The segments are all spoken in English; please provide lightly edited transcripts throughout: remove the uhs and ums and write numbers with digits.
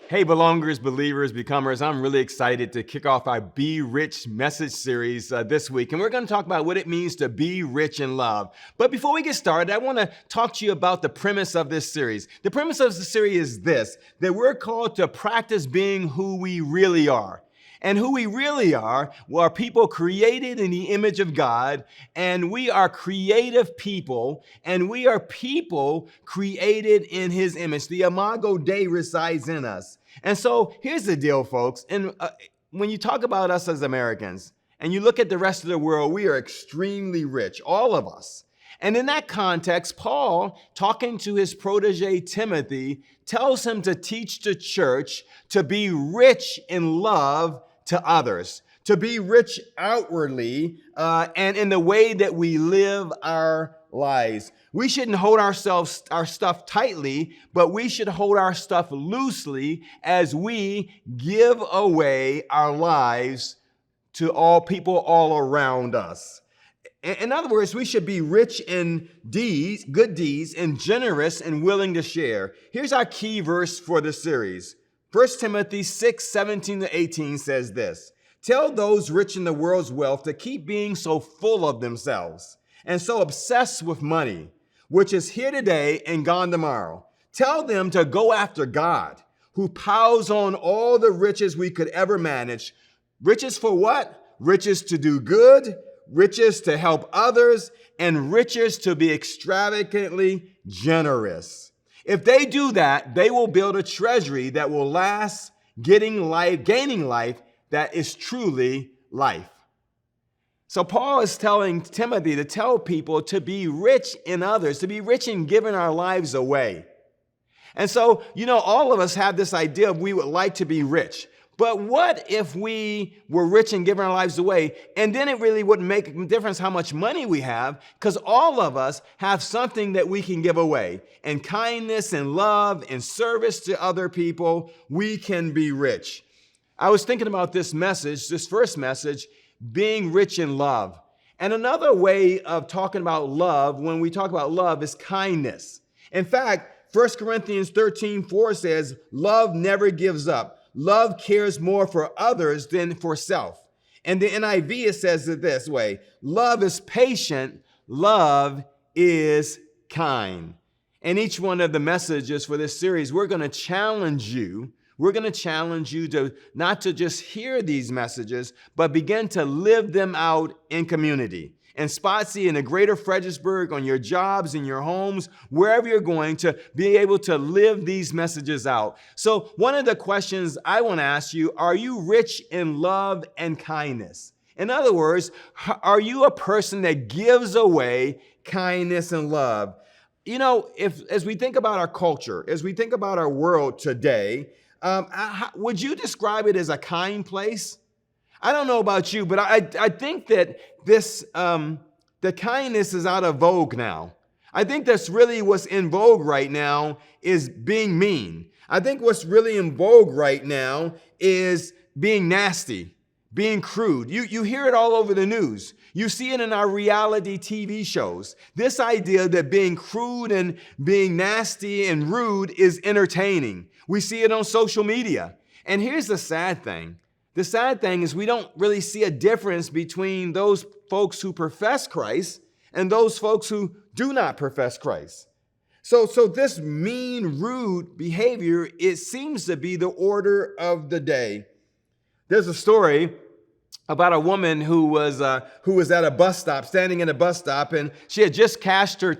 Hey, belongers, believers, becomers, I'm really excited to kick off our Be Rich message series this week. And we're going to talk about what it means to be rich in love. But before we get started, I want to talk to you about the premise of this series. The premise of the series is this, that we're called to practice being who we really are. And who we really are people created in the image of God, and we are creative people, and we are people created in His image. The Imago Dei resides in us. And so here's the deal, folks. And when you talk about us as Americans, and you look at the rest of the world, we are extremely rich, all of us. And in that context, Paul, talking to his protege Timothy, tells him to teach the church to be rich in love to others, to be rich outwardly and in the way that we live our lives. We shouldn't hold our stuff tightly, but we should hold our stuff loosely as we give away our lives to all people all around us. In other words, we should be rich in deeds, good deeds, and generous and willing to share. Here's our key verse for the series. 1 Timothy 6:17-18 says this, "Tell those rich in the world's wealth to keep being so full of themselves and so obsessed with money, which is here today and gone tomorrow. Tell them to go after God, who piles on all the riches we could ever manage. Riches for what? Riches to do good, riches to help others, and riches to be extravagantly generous. If they do that, they will build a treasury that will last, gaining life that is truly life." So Paul is telling Timothy to tell people to be rich in others, to be rich in giving our lives away. And so, all of us have this idea of we would like to be rich. But what if we were rich in giving our lives away, and then it really wouldn't make a difference how much money we have, because all of us have something that we can give away. And kindness and love and service to other people, we can be rich. I was thinking about this first message, being rich in love. And another way of talking about love, when we talk about love, is kindness. In fact, 1 Corinthians 13:4 says, "Love never gives up. Love cares more for others than for self." And the NIV, it says it this way, "Love is patient, love is kind." In each one of the messages for this series, we're going to challenge you to not to just hear these messages, but begin to live them out in community. In Spotsy, in the greater Fredericksburg, on your jobs, in your homes, wherever you're going, to be able to live these messages out. So one of the questions I want to ask you, are you rich in love and kindness? In other words, are you a person that gives away kindness and love? As we think about our culture, as we think about our world today, would you describe it as a kind place? I don't know about you, but I think that the kindness is out of vogue now. I think that's really what's in vogue right now is being mean. I think what's really in vogue right now is being nasty, being crude. You hear it all over the news. You see it in our reality TV shows. This idea that being crude and being nasty and rude is entertaining. We see it on social media. And here's the sad thing. The sad thing is we don't really see a difference between those folks who profess Christ and those folks who do not profess Christ. So this mean, rude behavior, it seems to be the order of the day. There's a story about a woman who was at a bus stop, standing in a bus stop, and she had just cashed her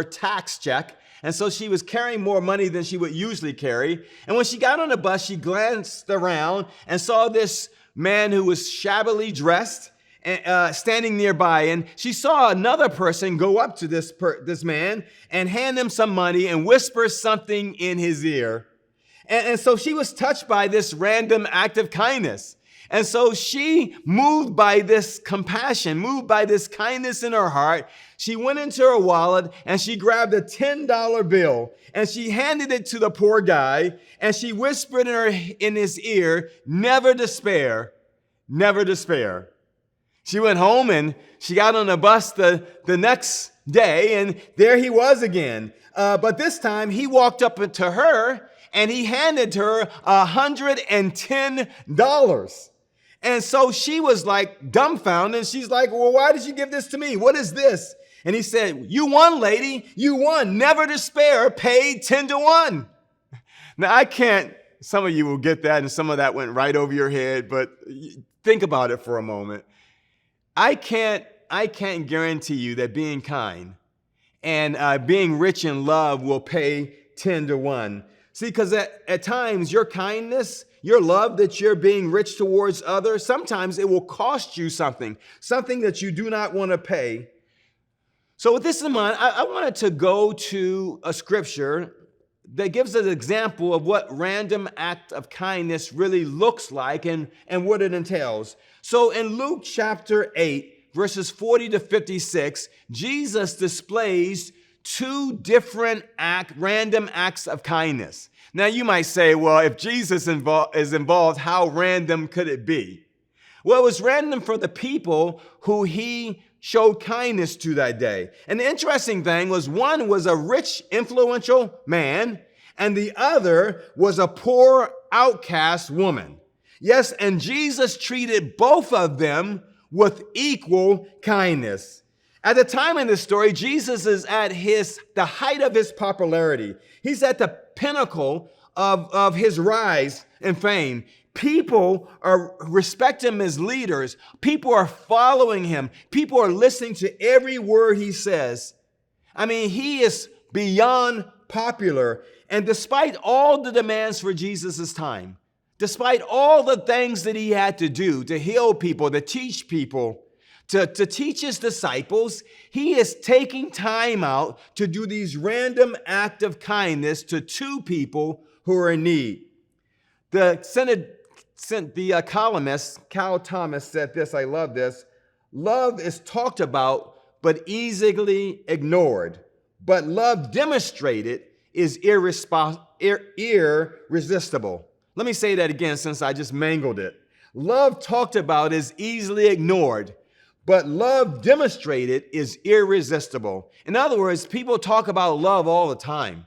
tax check. And so she was carrying more money than she would usually carry. And when she got on the bus, she glanced around and saw this man who was shabbily dressed standing nearby. And she saw another person go up to this man and hand him some money and whisper something in his ear. And so she was touched by this random act of kindness. And so she, moved by this compassion, moved by this kindness in her heart, she went into her wallet and she grabbed a $10 bill and she handed it to the poor guy and she whispered in his ear, "Never despair, never despair." She went home and she got on a bus the next day, and there he was again, But this time he walked up to her and he handed her $110. And so she was like dumbfounded. She's like, well, why did you give this to me? What is this? And he said, you won, lady. You won. Never to spare, paid 10 to 1. Now, some of you will get that, and some of that went right over your head, but think about it for a moment. I can't guarantee you that being kind and being rich in love will pay 10 to 1. See, because at times your kindness, your love that you're being rich towards others, sometimes it will cost you something that you do not want to pay. So with this in mind, I wanted to go to a scripture that gives us an example of what random act of kindness really looks like and what it entails. So in Luke chapter 8, verses 40 to 56, Jesus displays two different random acts of kindness. Now you might say, well, if Jesus is involved, how random could it be? Well, it was random for the people who he showed kindness to that day. And the interesting thing was one was a rich, influential man, and the other was a poor, outcast woman. Yes, and Jesus treated both of them with equal kindness. At the time in this story, Jesus is at the height of his popularity. He's at the pinnacle of his rise and fame. People respect him as leaders. People are following him. People are listening to every word he says. I mean, he is beyond popular. And despite all the demands for Jesus' time, despite all the things that he had to do to heal people, to teach people, to teach his disciples, he is taking time out to do these random acts of kindness to two people who are in need. The columnist, Cal Thomas, said this, I love this: love is talked about but easily ignored, but love demonstrated is irresistible. Let me say that again since I just mangled it. Love talked about is easily ignored, but love demonstrated is irresistible. In other words, people talk about love all the time.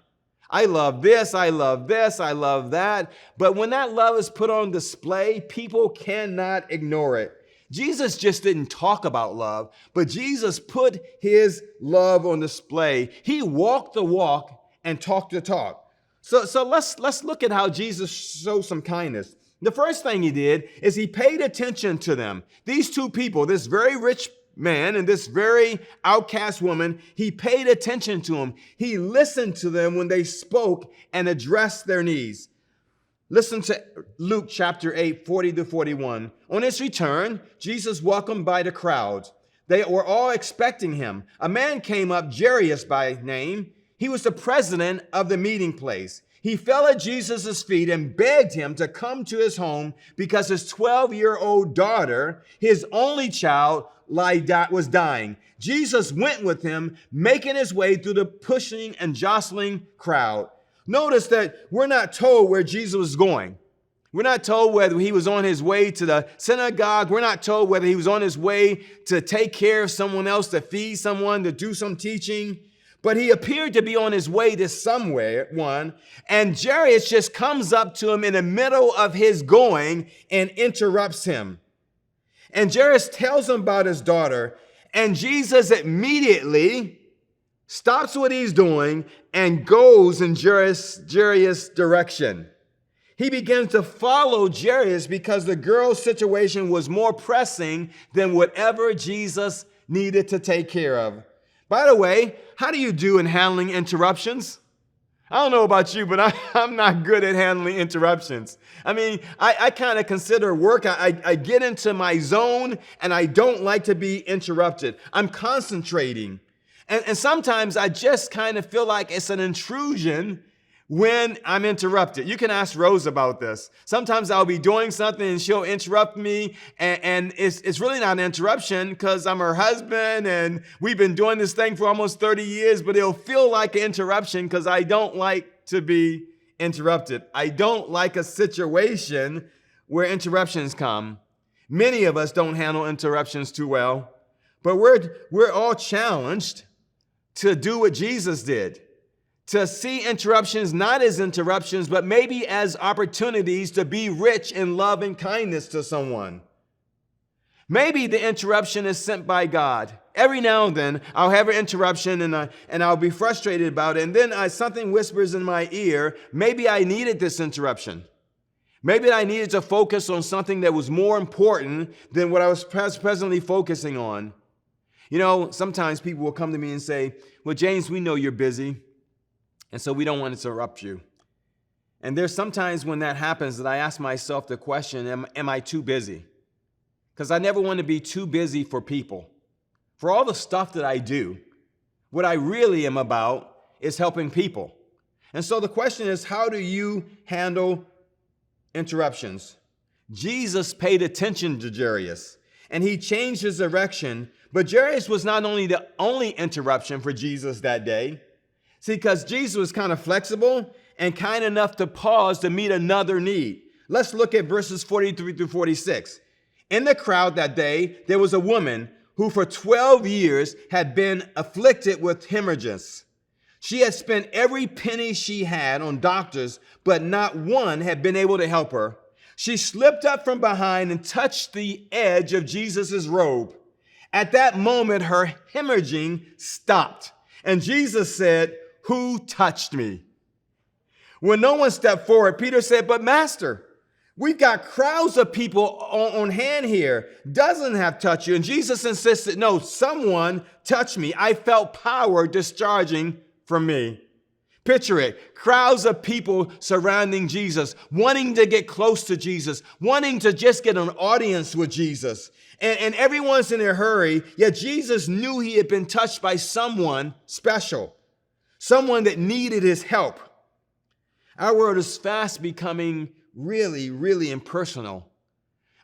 I love this, I love this, I love that. But when that love is put on display, people cannot ignore it. Jesus just didn't talk about love, but Jesus put his love on display. He walked the walk and talked the talk. So let's look at how Jesus showed some kindness. The first thing he did is he paid attention to them. These two people, this very rich man and this very outcast woman, he paid attention to them. He listened to them when they spoke and addressed their needs. Listen to Luke chapter 8, 40 to 41. On his return, Jesus welcomed by the crowd. They were all expecting him. A man came up, Jairus by name. He was the president of the meeting place. He fell at Jesus' feet and begged him to come to his home because his 12-year-old daughter, his only child, was dying. Jesus went with him, making his way through the pushing and jostling crowd. Notice that we're not told where Jesus was going. We're not told whether he was on his way to the synagogue. We're not told whether he was on his way to take care of someone else, to feed someone, to do some teaching. But he appeared to be on his way to somewhere, and Jairus just comes up to him in the middle of his going and interrupts him. And Jairus tells him about his daughter, and Jesus immediately stops what he's doing and goes in Jairus' direction. He begins to follow Jairus because the girl's situation was more pressing than whatever Jesus needed to take care of. By the way, how do you do in handling interruptions? I don't know about you, but I'm not good at handling interruptions. I mean, I kind of consider work. I get into my zone and I don't like to be interrupted. I'm concentrating. And sometimes I just kind of feel like it's an intrusion when I'm interrupted. You can ask Rose about this. Sometimes I'll be doing something and she'll interrupt me, and it's really not an interruption because I'm her husband and we've been doing this thing for almost 30 years, but it'll feel like an interruption because I don't like to be interrupted. I don't like a situation where interruptions come. Many of us don't handle interruptions too well, but we're all challenged to do what Jesus did, to see interruptions not as interruptions, but maybe as opportunities to be rich in love and kindness to someone. Maybe the interruption is sent by God. Every now and then, I'll have an interruption and I'll be frustrated about it. And then something whispers in my ear, maybe I needed this interruption. Maybe I needed to focus on something that was more important than what I was presently focusing on. You know, sometimes people will come to me and say, well, James, we know you're busy, and so we don't want to interrupt you. And there's sometimes when that happens that I ask myself the question, am I too busy? Because I never want to be too busy for people. For all the stuff that I do, what I really am about is helping people. And so the question is, how do you handle interruptions? Jesus paid attention to Jairus, and he changed his direction. But Jairus was not only the only interruption for Jesus that day. See, because Jesus was kind of flexible and kind enough to pause to meet another need. Let's look at verses 43 through 46. In the crowd that day, there was a woman who for 12 years had been afflicted with hemorrhages. She had spent every penny she had on doctors, but not one had been able to help her. She slipped up from behind and touched the edge of Jesus' robe. At that moment, her hemorrhaging stopped. And Jesus said, "Who touched me?" When no one stepped forward, Peter said, "But Master, we've got crowds of people on hand here. Dozens have touched you." And Jesus insisted, "No, someone touched me. I felt power discharging from me." Picture it. Crowds of people surrounding Jesus, wanting to get close to Jesus, wanting to just get an audience with Jesus. And everyone's in a hurry, yet Jesus knew he had been touched by someone special, someone that needed his help. Our world is fast becoming really, really impersonal.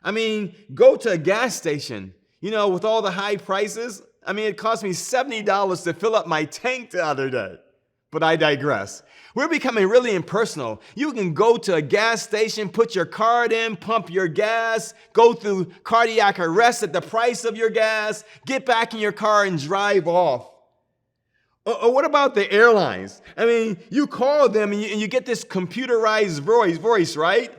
I mean, go to a gas station, with all the high prices. It cost me $70 to fill up my tank the other day. But I digress. We're becoming really impersonal. You can go to a gas station, put your card in, pump your gas, go through cardiac arrest at the price of your gas, get back in your car and drive off. Or what about the airlines? You call them and you get this computerized voice, right?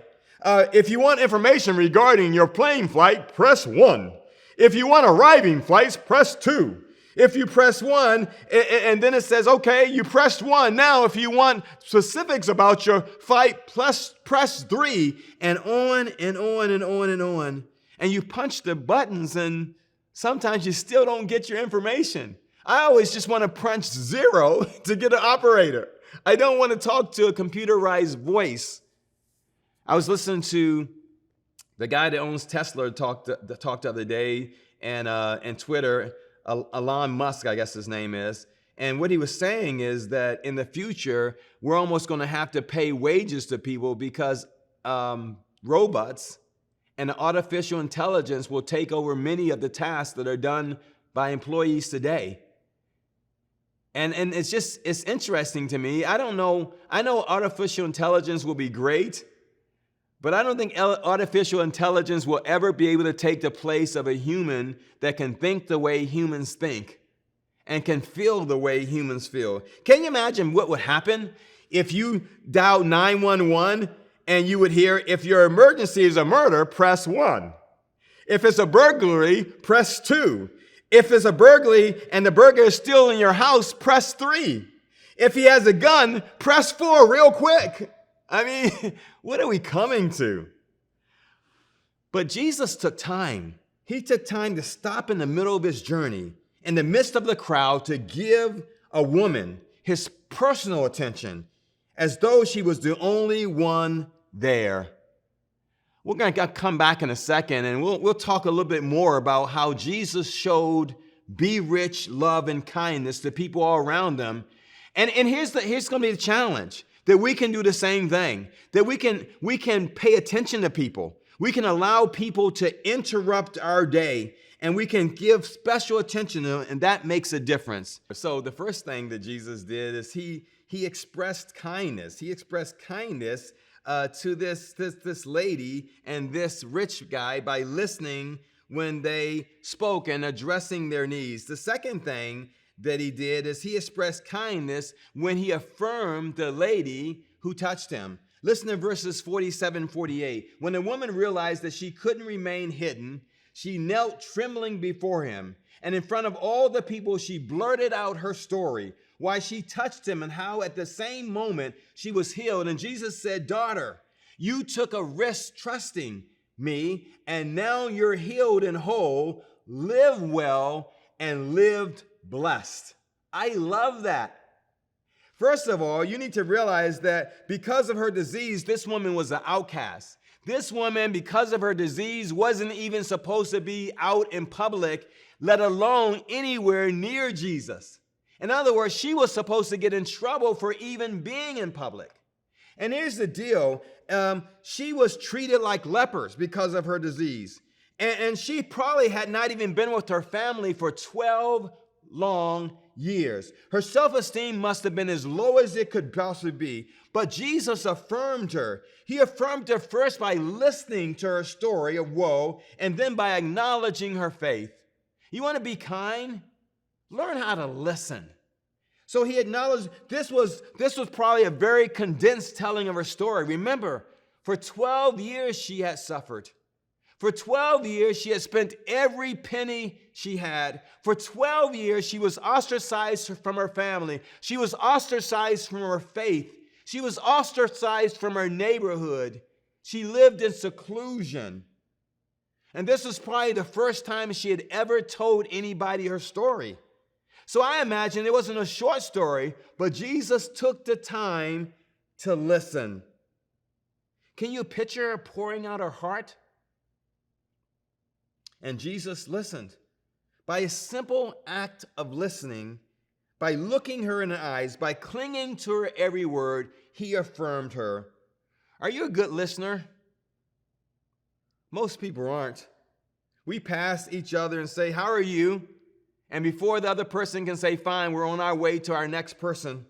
If you want information regarding your plane flight, press 1. If you want arriving flights, press 2. If you press 1, and then it says, okay, you pressed 1. Now, if you want specifics about your flight, press 3, and on and on and on and on. And you punch the buttons, and sometimes you still don't get your information. I always just want to punch 0 to get an operator. I don't want to talk to a computerized voice. I was listening to the guy that owns Tesla talked the other day, and Twitter, Elon Musk, I guess his name is. And what he was saying is that in the future, we're almost going to have to pay wages to people because robots and artificial intelligence will take over many of the tasks that are done by employees today. And it's interesting to me. I know artificial intelligence will be great, but I don't think artificial intelligence will ever be able to take the place of a human that can think the way humans think and can feel the way humans feel. Can you imagine what would happen if you dialed 911 and you would hear, if your emergency is a murder, press 1. If it's a burglary, press 2. If it's a burglary and the burglar is still in your house, press 3. If he has a gun, press 4 real quick. What are we coming to? But Jesus took time. He took time to stop in the middle of his journey, in the midst of the crowd, to give a woman his personal attention, as though she was the only one there. We're going to come back in a second, and we'll talk a little bit more about how Jesus showed be rich love and kindness to people all around them. And here's going to be the challenge. That we can do the same thing, that we can pay attention to people. We can allow people to interrupt our day, and we can give special attention to them, and that makes a difference. So the first thing that Jesus did is he expressed kindness. He expressed kindness to this lady and this rich guy by listening when they spoke and addressing their needs. The second thing that he did is he expressed kindness when he affirmed the lady who touched him. Listen to verses 47, 48. When the woman realized that she couldn't remain hidden, she knelt trembling before him. And in front of all the people, she blurted out her story, why she touched him and how at the same moment she was healed. And Jesus said, "Daughter, you took a risk trusting me, and now you're healed and whole. Live well and lived blessed." I love that. First of all, you need to realize that because of her disease, this woman was an outcast. This woman, because of her disease, wasn't even supposed to be out in public, let alone anywhere near Jesus. In other words, she was supposed to get in trouble for even being in public. And here's the deal. She was treated like lepers because of her disease. And she probably had not even been with her family for 12 long years. Her self-esteem must have been as low as it could possibly be. But Jesus affirmed her. He affirmed her first by listening to her story of woe and then by acknowledging her faith. You want to be kind? Learn how to listen. So he acknowledged this was probably a very condensed telling of her story. Remember, for 12 years she had suffered. For 12 years, she had spent every penny she had. For 12 years, she was ostracized from her family. She was ostracized from her faith. She was ostracized from her neighborhood. She lived in seclusion. And this was probably the first time she had ever told anybody her story. So I imagine it wasn't a short story, but Jesus took the time to listen. Can you picture her pouring out her heart? And Jesus listened. By a simple act of listening, by looking her in the eyes, by clinging to her every word, he affirmed her. Are you a good listener? Most people aren't. We pass each other and say, "How are you?" And before the other person can say, "Fine," we're on our way to our next person.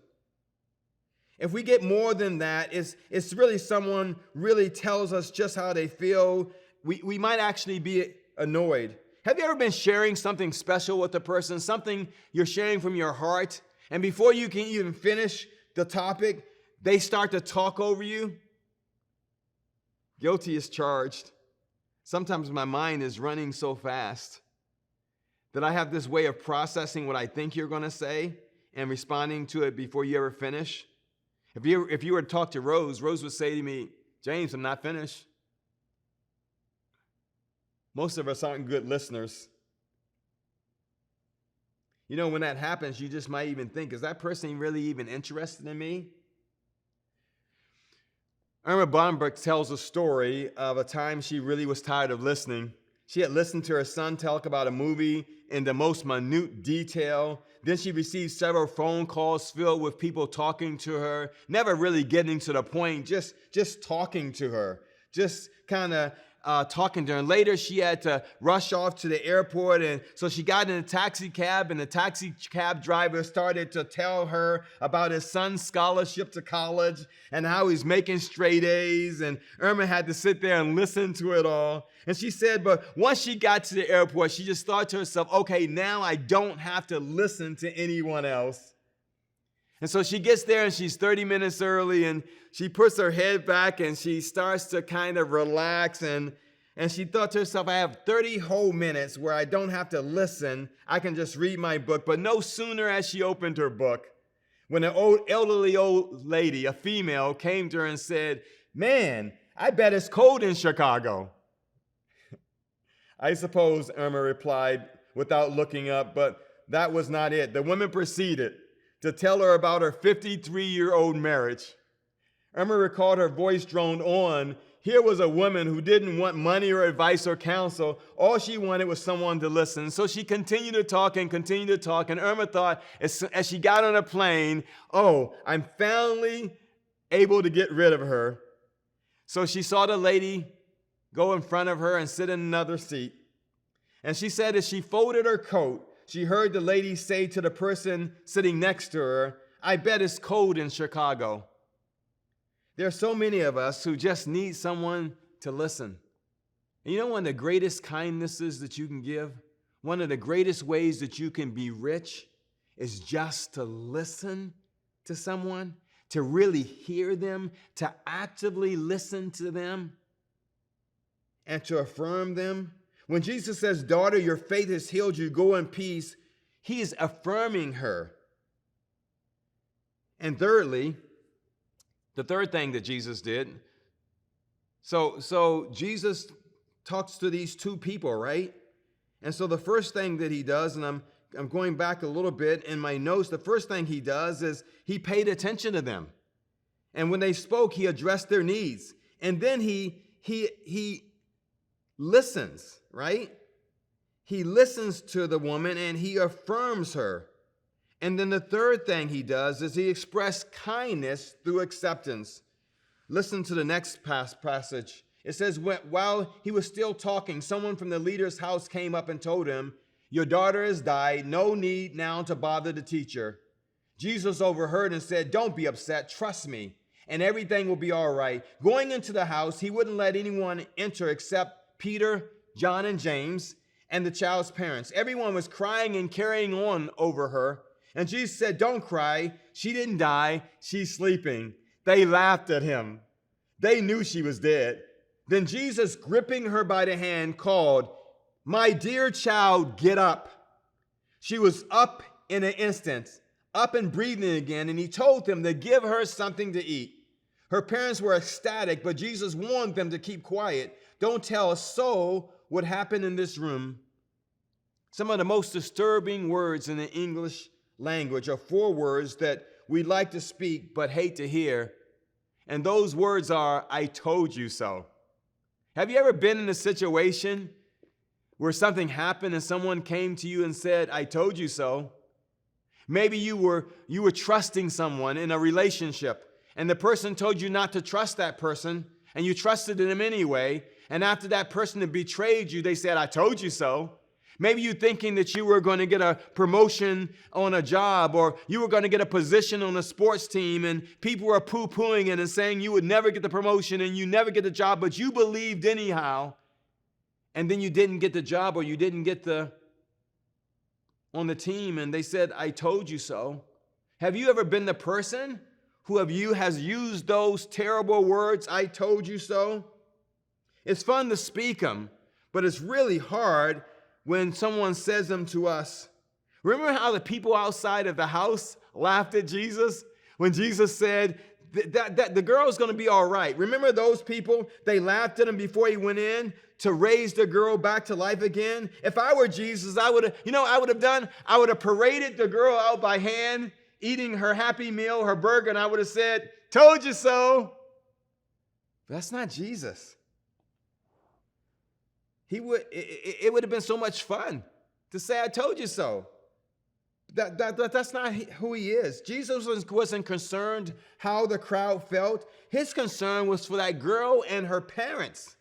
If we get more than that, it's really someone really tells us just how they feel. We might actually be annoyed. Have you ever been sharing something special with a person, something you're sharing from your heart, and before you can even finish the topic, they start to talk over you? Guilty as charged. Sometimes my mind is running so fast that I have this way of processing what I think you're going to say and responding to it before you ever finish. If you were to talk to Rose would say to me, "James, I'm not finished." Most of us aren't good listeners. You know, when that happens, you just might even think, is that person really even interested in me? Irma Bomberg tells a story of a time she really was tired of listening. She had listened to her son talk about a movie in the most minute detail. Then she received several phone calls filled with people talking to her, never really getting to the point, just talking to her, just kind of talking to her. And later she had to rush off to the airport, and so she got in a taxi cab, and the taxi cab driver started to tell her about his son's scholarship to college and how he's making straight A's, and Irma had to sit there and listen to it all. And she said, but once she got to the airport, she just thought to herself, okay, now I don't have to listen to anyone else. And so she gets there and she's 30 minutes early, and she puts her head back and she starts to kind of relax, and she thought to herself, I have 30 whole minutes where I don't have to listen. I can just read my book. But no sooner as she opened her book, when an elderly old lady, a female, came to her and said, "Man, I bet it's cold in Chicago." I suppose, Irma replied without looking up, but that was not it. The woman proceeded to tell her about her 53-year-old marriage. Irma recalled her voice droned on. Here was a woman who didn't want money or advice or counsel. All she wanted was someone to listen. So she continued to talk, and Irma thought, as she got on a plane, oh, I'm finally able to get rid of her. So she saw the lady go in front of her and sit in another seat. And she said as she folded her coat, she heard the lady say to the person sitting next to her, "I bet it's cold in Chicago." There are so many of us who just need someone to listen. And you know one of the greatest kindnesses that you can give, one of the greatest ways that you can be rich, is just to listen to someone, to really hear them, to actively listen to them, and to affirm them. When Jesus says, "Daughter, your faith has healed you, go in peace," he is affirming her. And thirdly, the third thing that Jesus did, so Jesus talks to these two people, right? And so the first thing that he does, and I'm going back a little bit in my notes, the first thing he does is he paid attention to them. And when they spoke, he addressed their needs. And then he listens, right? He listens to the woman and he affirms her. And then the third thing he does is he expressed kindness through acceptance. Listen to the next passage. It says, while he was still talking, someone from the leader's house came up and told him, "Your daughter has died. No need now to bother the teacher." Jesus overheard and said, "Don't be upset. Trust me, and everything will be all right." Going into the house, he wouldn't let anyone enter except Peter, John, and James, and the child's parents. Everyone was crying and carrying on over her. And Jesus said, "Don't cry. She didn't die. She's sleeping." They laughed at him. They knew she was dead. Then Jesus, gripping her by the hand, called, "My dear child, get up." She was up in an instant, up and breathing again, and he told them to give her something to eat. Her parents were ecstatic, but Jesus warned them to keep quiet. Don't tell a soul what happened in this room. Some of the most disturbing words in the English language are 4 words that we like to speak but hate to hear. And those words are, "I told you so." Have you ever been in a situation where something happened and someone came to you and said, "I told you so"? Maybe you were trusting someone in a relationship, and the person told you not to trust that person, and you trusted them anyway. And after that person had betrayed you, they said, "I told you so." Maybe you're thinking that you were going to get a promotion on a job, or you were going to get a position on a sports team, and people were poo-pooing it and saying you would never get the promotion and you never get the job, but you believed anyhow. And then you didn't get the job, or you didn't get on the team, and they said, "I told you so." Have you ever been the person who has used those terrible words, "I told you so"? It's fun to speak them, but it's really hard when someone says them to us. Remember how the people outside of the house laughed at Jesus when Jesus said that the girl's going to be all right? Remember those people? They laughed at him before he went in to raise the girl back to life again. If I were Jesus, I would have paraded the girl out by hand, eating her happy meal, her burger, and I would have said, "Told you so." But that's not Jesus. It would have been so much fun to say, "I told you so." That's not who he is. Jesus wasn't concerned how the crowd felt. His concern was for that girl and her parents.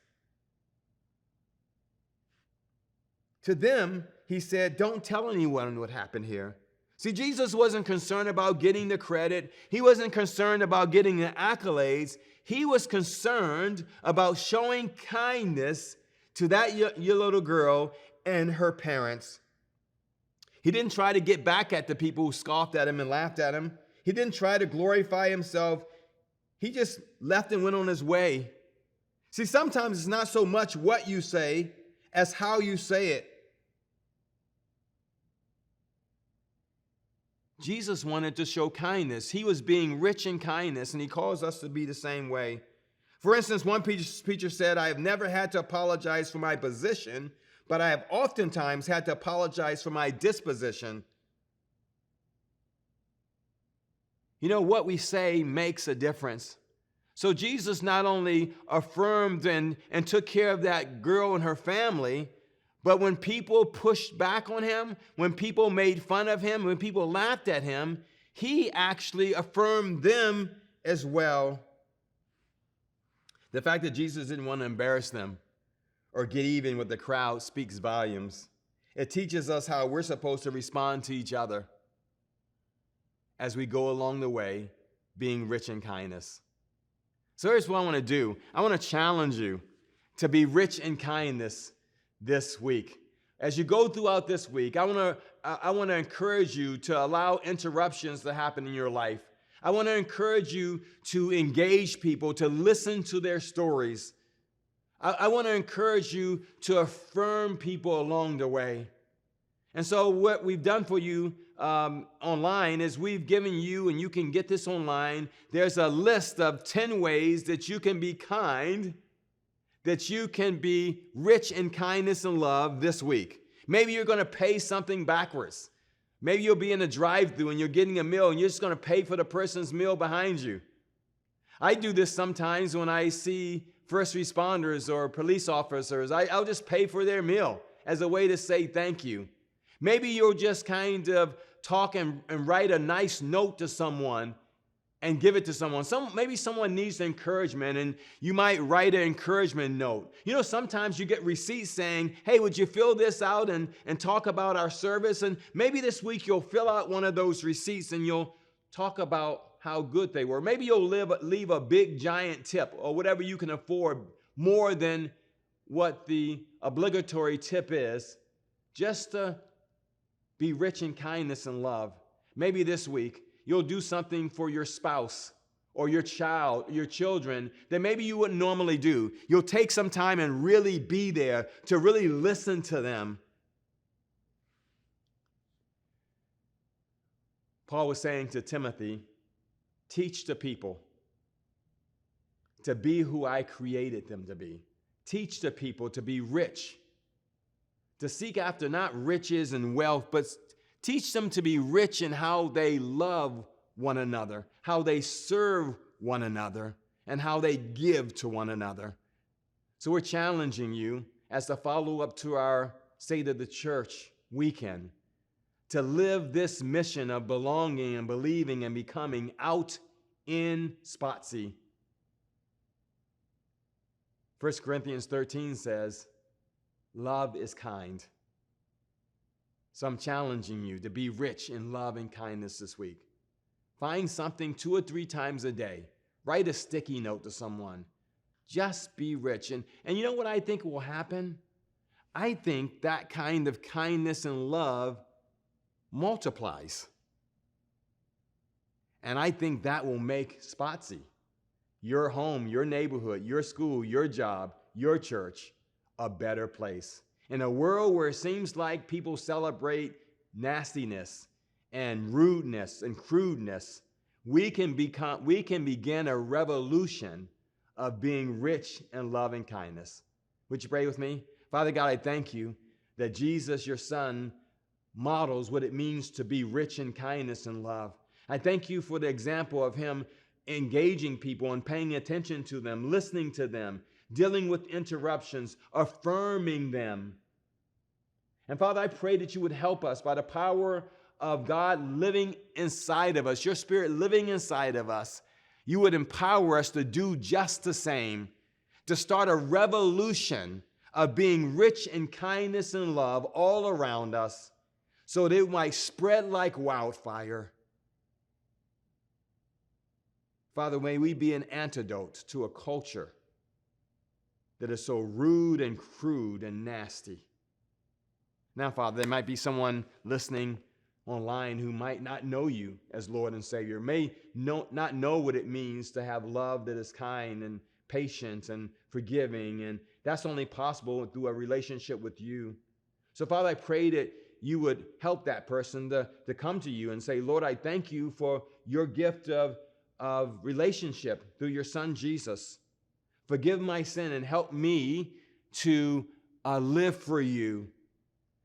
To them, he said, "Don't tell anyone what happened here." See, Jesus wasn't concerned about getting the credit. He wasn't concerned about getting the accolades. He was concerned about showing kindness to that your little girl and her parents. He didn't try to get back at the people who scoffed at him and laughed at him. He didn't try to glorify himself. He just left and went on his way. See, sometimes it's not so much what you say as how you say it. Jesus wanted to show kindness. He was being rich in kindness, and he calls us to be the same way. For instance, one preacher said, "I have never had to apologize for my position, but I have oftentimes had to apologize for my disposition." You know, what we say makes a difference. So Jesus not only affirmed and took care of that girl and her family, but when people pushed back on him, when people made fun of him, when people laughed at him, he actually affirmed them as well. The fact that Jesus didn't want to embarrass them or get even with the crowd speaks volumes. It teaches us how we're supposed to respond to each other as we go along the way, being rich in kindness. So here's what I want to do. I want to challenge you to be rich in kindness this week. As you go throughout this week, I want to encourage you to allow interruptions to happen in your life. I want to encourage you to engage people, to listen to their stories. I want to encourage you to affirm people along the way. And so what we've done for you online is we've given you, and you can get this online, there's a list of 10 ways that you can be kind, that you can be rich in kindness and love this week. Maybe you're going to pay something backwards. Maybe you'll be in a drive-thru and you're getting a meal and you're just going to pay for the person's meal behind you. I do this sometimes when I see first responders or police officers. I'll just pay for their meal as a way to say thank you. Maybe you'll just kind of talk and write a nice note to someone and give it to someone. Maybe someone needs encouragement, and you might write an encouragement note. You know, sometimes you get receipts saying, hey, would you fill this out and talk about our service? And maybe this week you'll fill out one of those receipts and you'll talk about how good they were. Maybe you'll leave a big giant tip or whatever you can afford, more than what the obligatory tip is, just to be rich in kindness and love. Maybe this week you'll do something for your spouse or your child, your children, that maybe you wouldn't normally do. You'll take some time and really be there to really listen to them. Paul was saying to Timothy, teach the people to be who I created them to be. Teach the people to be rich, to seek after not riches and wealth, but teach them to be rich in how they love one another, how they serve one another, and how they give to one another. So we're challenging you as a follow-up to our State of the Church weekend to live this mission of belonging and believing and becoming out in Spotsy. 1 Corinthians 13 says, love is kind. So I'm challenging you to be rich in love and kindness this week. Find something 2 or 3 times a day. Write a sticky note to someone. Just be rich. And you know what I think will happen? I think that kind of kindness and love multiplies. And I think that will make Spotsy, your home, your neighborhood, your school, your job, your church, a better place. In a world where it seems like people celebrate nastiness and rudeness and crudeness, we can begin a revolution of being rich in love and kindness. Would you pray with me? Father God, I thank you that Jesus, your Son, models what it means to be rich in kindness and love. I thank you for the example of him engaging people and paying attention to them, listening to them, dealing with interruptions, affirming them. And Father, I pray that you would help us by the power of God living inside of us, your Spirit living inside of us. You would empower us to do just the same, to start a revolution of being rich in kindness and love all around us, so that it might spread like wildfire. Father, may we be an antidote to a culture that is so rude and crude and nasty. Now, Father, there might be someone listening online who might not know you as Lord and Savior, may not know what it means to have love that is kind and patient and forgiving, and that's only possible through a relationship with you. So, Father, I pray that you would help that person to come to you and say, Lord, I thank you for your gift of relationship through your Son, Jesus. Forgive my sin and help me to live for you.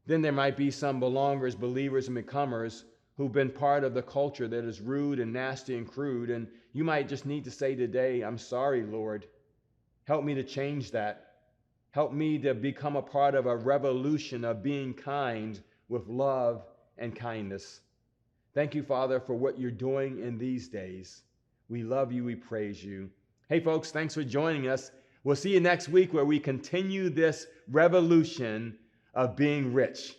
Then there might be some belongers, believers, and becomers who've been part of the culture that is rude and nasty and crude. And you might just need to say today, I'm sorry, Lord. Help me to change that. Help me to become a part of a revolution of being kind with love and kindness. Thank you, Father, for what you're doing in these days. We love you. We praise you. Hey, folks, thanks for joining us. We'll see you next week where we continue this revolution of being rich.